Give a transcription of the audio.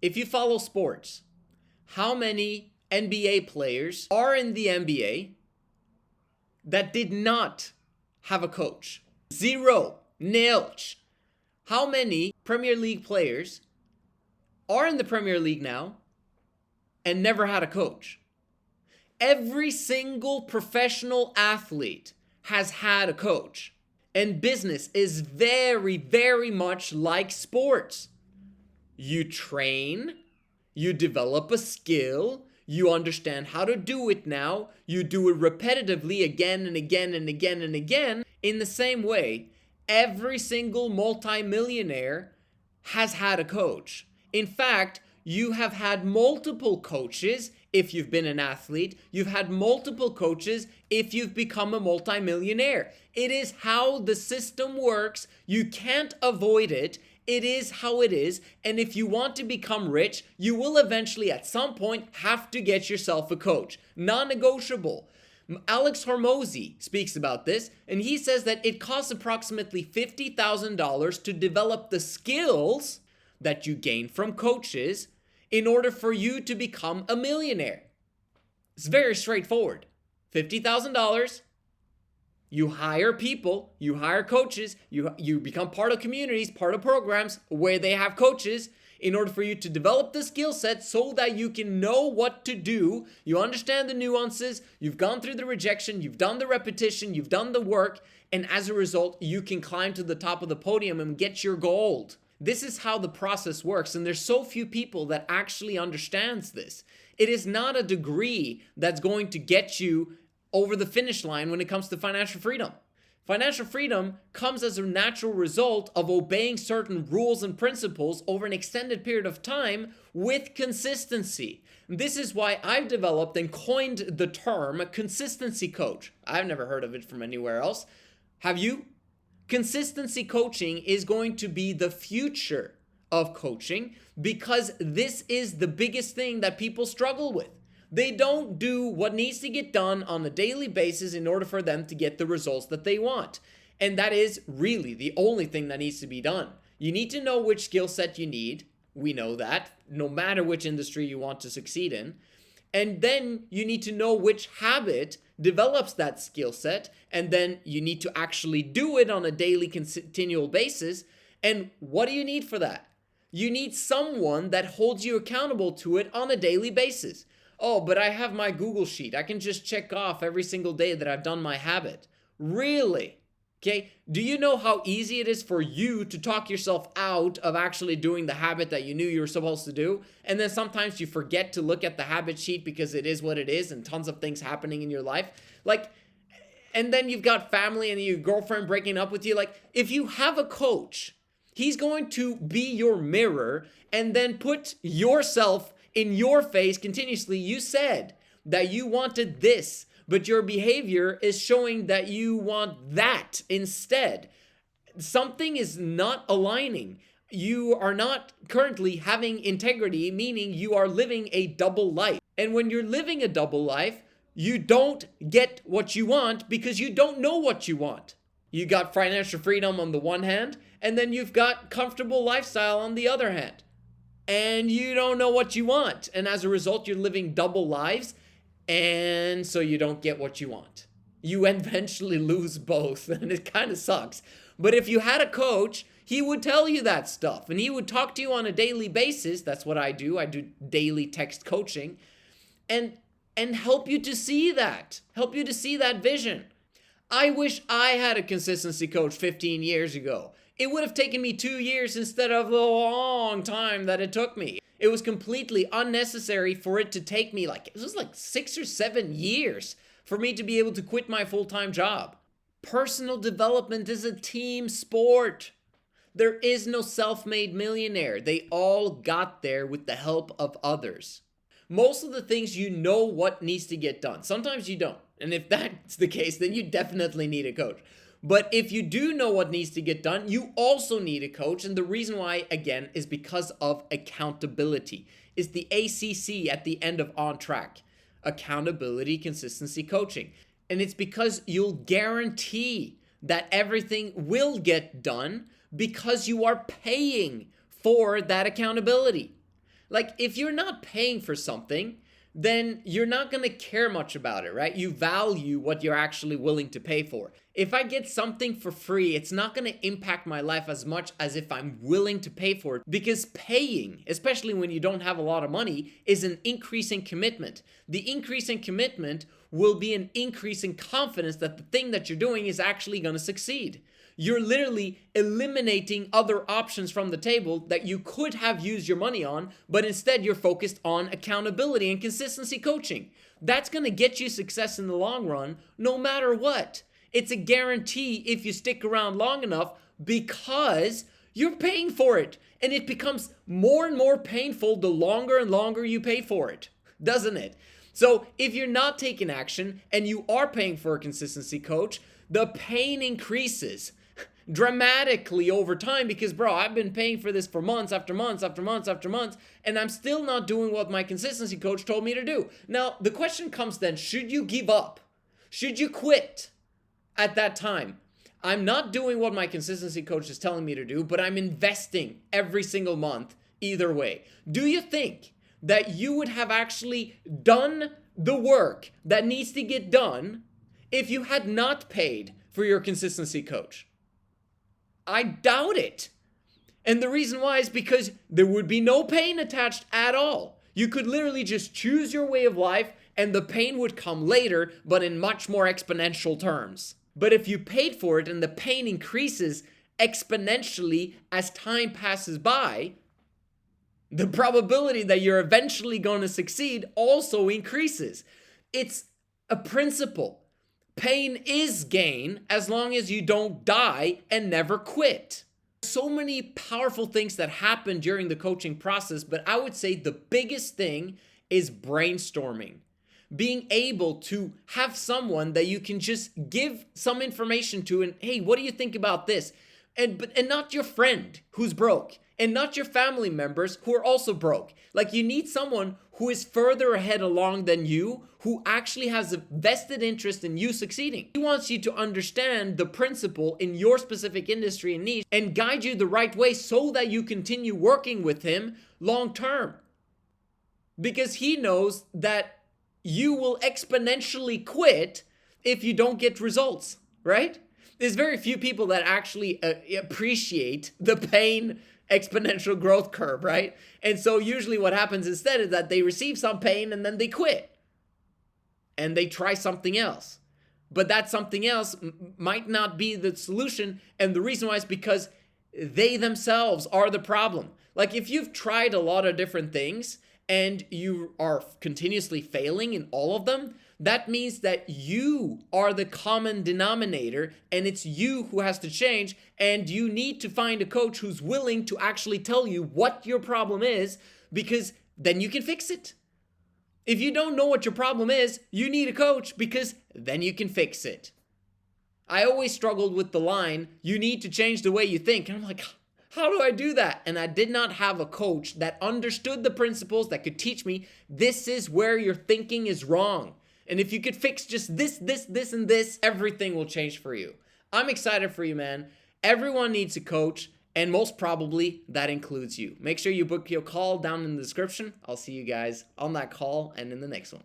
if you follow sports, how many NBA players are in the NBA that did not have a coach? Zero. Nilch. How many Premier League players are in the Premier League now and never had a coach? Every single professional athlete has had a coach. And business is very, very much like sports. You train, you develop a skill, you understand how to do it now, you do it repetitively again and again and again and again. In the same way, every single multimillionaire has had a coach. In fact, you have had multiple coaches if you've been an athlete. You've had multiple coaches if you've become a multimillionaire. It is how the system works. You can't avoid it. It is how it is. And if you want to become rich, you will eventually at some point have to get yourself a coach. Non-negotiable. Alex Hormozi speaks about this, and he says that it costs approximately $50,000 to develop the skills that you gain from coaches in order for you to become a millionaire. It's very straightforward. $50,000. You hire people, you hire coaches, you become part of communities, part of programs where they have coaches in order for you to develop the skill set so that you can know what to do. You understand the nuances, you've gone through the rejection, you've done the repetition, you've done the work, and as a result, you can climb to the top of the podium and get your gold. This is how the process works, and there's so few people that actually understands this. It is not a degree that's going to get you over the finish line when it comes to financial freedom. Financial freedom comes as a natural result of obeying certain rules and principles over an extended period of time with consistency. This is why I've developed and coined the term consistency coach. I've never heard of it from anywhere else. Have you? Consistency coaching is going to be the future of coaching because this is the biggest thing that people struggle with. They don't do what needs to get done on a daily basis in order for them to get the results that they want. And that is really the only thing that needs to be done. You need to know which skill set you need. We know that, no matter which industry you want to succeed in. And then you need to know which habit develops that skill set. And then you need to actually do it on a daily, continual basis. And what do you need for that? You need someone that holds you accountable to it on a daily basis. Oh, but I have my Google Sheet. I can just check off every single day that I've done my habit. Really? Okay, do you know how easy it is for you to talk yourself out of actually doing the habit that you knew you were supposed to do? And then sometimes you forget to look at the habit sheet because it is what it is and tons of things happening in your life. And then you've got family and your girlfriend breaking up with you. If you have a coach, he's going to be your mirror and then put yourself in your face continuously. You said that you wanted this, but your behavior is showing that you want that instead. Something is not aligning. You are not currently having integrity, meaning you are living a double life. And when you're living a double life, you don't get what you want because you don't know what you want. You got financial freedom on the one hand, and then you've got comfortable lifestyle on the other hand. And you don't know what you want. And as a result, you're living double lives. And so you don't get what you want. You eventually lose both. And it kind of sucks. But if you had a coach, he would tell you that stuff. And he would talk to you on a daily basis. That's what I do. I do daily text coaching. And help you to see that. Help you to see that vision. I wish I had a consistency coach 15 years ago. It would have taken me 2 years instead of the long time that it took me. It was completely unnecessary for it to take me it was 6 or 7 years for me to be able to quit my full-time job. Personal development is a team sport. There is no self-made millionaire. They all got there with the help of others. Most of the things you know what needs to get done. Sometimes you don't. And if that's the case, then you definitely need a coach. But if you do know what needs to get done, you also need a coach. And the reason why, again, is because of accountability. It's the ACC at the end of On Track. Accountability, consistency, coaching. And it's because you'll guarantee that everything will get done because you are paying for that accountability. Like, if you're not paying for something, then you're not going to care much about it, right? You value what you're actually willing to pay for. If I get something for free, it's not going to impact my life as much as if I'm willing to pay for it, because paying, especially when you don't have a lot of money, is an increase in commitment. The increase in commitment will be an increase in confidence that the thing that you're doing is actually going to succeed. You're literally eliminating other options from the table that you could have used your money on, but instead you're focused on accountability and consistency coaching. That's going to get you success in the long run, no matter what. It's a guarantee if you stick around long enough, because you're paying for it. And it becomes more and more painful the longer and longer you pay for it, doesn't it? So if you're not taking action and you are paying for a consistency coach, the pain increases dramatically over time, because bro, I've been paying for this for months after months after months after months, and I'm still not doing what my consistency coach told me to do. Now, the question comes then, should you give up? Should you quit at that time? I'm not doing what my consistency coach is telling me to do, but I'm investing every single month either way. Do you think that you would have actually done the work that needs to get done if you had not paid for your consistency coach? I doubt it. And the reason why is because there would be no pain attached at all. You could literally just choose your way of life, and the pain would come later, but in much more exponential terms. But if you paid for it and the pain increases exponentially as time passes by, the probability that you're eventually going to succeed also increases. It's a principle. Pain is gain as long as you don't die and never quit. So many powerful things that happen during the coaching process, but I would say the biggest thing is brainstorming. Being able to have someone that you can just give some information to, and hey, what do you think about this? And not your friend who's broke, and not your family members who are also broke. Like, you need someone who is further ahead along than you, who actually has a vested interest in you succeeding. He wants you to understand the principle in your specific industry and niche and guide you the right way so that you continue working with him long term. Because he knows that you will exponentially quit if you don't get results, right? There's very few people that actually appreciate the pain exponential growth curve, right? And so usually what happens instead is that they receive some pain and then they quit and they try something else. But that something else might not be the solution, and the reason why is because they themselves are the problem. Like, if you've tried a lot of different things and you are continuously failing in all of them, that means that you are the common denominator, and it's you who has to change, and you need to find a coach who's willing to actually tell you what your problem is, because then you can fix it. If you don't know what your problem is, you need a coach, because then you can fix it. I always struggled with the line, you need to change the way you think. And I'm like, how do I do that? And I did not have a coach that understood the principles, that could teach me, this is where your thinking is wrong. And if you could fix just this, and this, everything will change for you. I'm excited for you, man. Everyone needs a coach, and most probably that includes you. Make sure you book your call down in the description. I'll see you guys on that call and in the next one.